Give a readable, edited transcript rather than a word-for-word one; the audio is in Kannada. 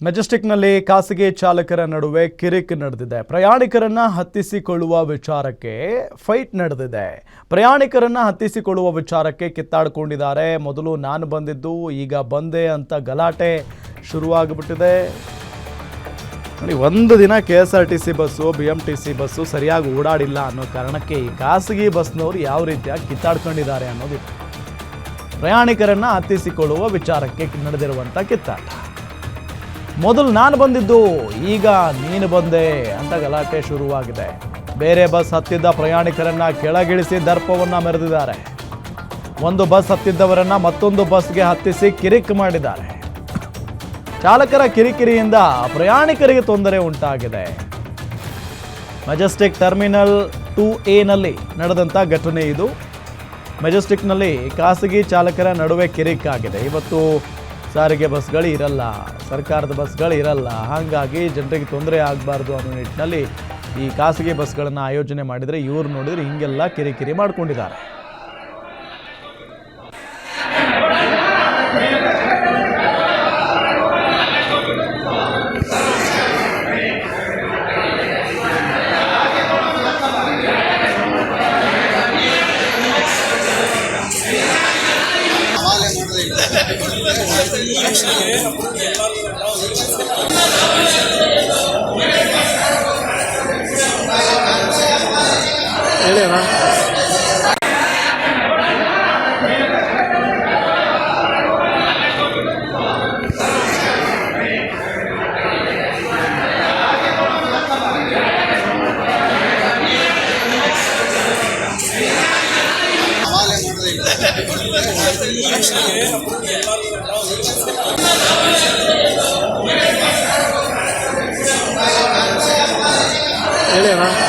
ಮೆಜೆಸ್ಟಿಕ್ನಲ್ಲಿ ಖಾಸಗಿ ಚಾಲಕರ ನಡುವೆ ಕಿರಿಕ್ ನಡೆದಿದೆ. ಪ್ರಯಾಣಿಕರನ್ನ ಹತ್ತಿಸಿಕೊಳ್ಳುವ ವಿಚಾರಕ್ಕೆ ಫೈಟ್ ನಡೆದಿದೆ. ಪ್ರಯಾಣಿಕರನ್ನ ಹತ್ತಿಸಿಕೊಳ್ಳುವ ವಿಚಾರಕ್ಕೆ ಕಿತ್ತಾಡಿಕೊಂಡಿದ್ದಾರೆ. ಮೊದಲು ನಾನು ಬಂದಿದ್ದು, ಈಗ ಬಂದೆ ಅಂತ ಗಲಾಟೆ ಶುರುವಾಗಿಬಿಟ್ಟಿದೆ. ನೋಡಿ, ಒಂದು ದಿನ KSRTC ಬಸ್ಸು, BMTC ಬಸ್ಸು ಸರಿಯಾಗಿ ಓಡಾಡಿಲ್ಲ ಅನ್ನೋ ಕಾರಣಕ್ಕೆ ಈ ಖಾಸಗಿ ಬಸ್ನವರು ಯಾವ ರೀತಿಯಾಗಿ ಕಿತ್ತಾಡ್ಕೊಂಡಿದ್ದಾರೆ ಅನ್ನೋದಿದೆ. ಪ್ರಯಾಣಿಕರನ್ನ ಹತ್ತಿಸಿಕೊಳ್ಳುವ ವಿಚಾರಕ್ಕೆ ನಡೆದಿರುವಂಥ ಕಿತ್ತಾಟ. ಮೊದಲು ನಾನು ಬಂದಿದ್ದು, ಈಗ ನೀನು ಬಂದೆ ಅಂತ ಗಲಾಟೆ ಶುರುವಾಗಿದೆ. ಬೇರೆ ಬಸ್ ಹತ್ತಿದ್ದ ಪ್ರಯಾಣಿಕರನ್ನ ಕೆಳಗಿಳಿಸಿ ದರ್ಪವನ್ನು ಮೆರೆದಿದ್ದಾರೆ. ಒಂದು ಬಸ್ ಹತ್ತಿದ್ದವರನ್ನ ಮತ್ತೊಂದು ಬಸ್ಗೆ ಹತ್ತಿಸಿ ಕಿರಿಕ್ ಮಾಡಿದ್ದಾರೆ. ಚಾಲಕರ ಕಿರಿಕಿರಿಯಿಂದ ಪ್ರಯಾಣಿಕರಿಗೆ ತೊಂದರೆ ಉಂಟಾಗಿದೆ. ಮೆಜೆಸ್ಟಿಕ್ ಟರ್ಮಿನಲ್ 2A ನಲ್ಲಿ ನಡೆದಂಥ ಘಟನೆ ಇದು. ಮೆಜೆಸ್ಟಿಕ್ನಲ್ಲಿ ಖಾಸಗಿ ಚಾಲಕರ ನಡುವೆ ಕಿರಿಕ್ ಆಗಿದೆ. ಇವತ್ತು ಸಾರಿಗೆ ಬಸ್ಗಳು ಇರಲ್ಲ, ಸರ್ಕಾರದ ಬಸ್ಗಳು ಇರಲ್ಲ. ಹಾಗಾಗಿ ಜನರಿಗೆ ತೊಂದರೆ ಆಗಬಾರ್ದು ಅನ್ನೋ ನಿಟ್ಟಿನಲ್ಲಿ ಈ ಖಾಸಗಿ ಬಸ್ಗಳನ್ನು ಆಯೋಜನೆ ಮಾಡಿದರೆ ಇವ್ರು ನೋಡಿದರೆ ಹಿಂಗೆಲ್ಲ ಕಿರಿಕಿರಿ ಮಾಡ್ಕೊಂಡಿದ್ದಾರೆ. ಹೇಳೋಣ. ಹೇಳೋಣ.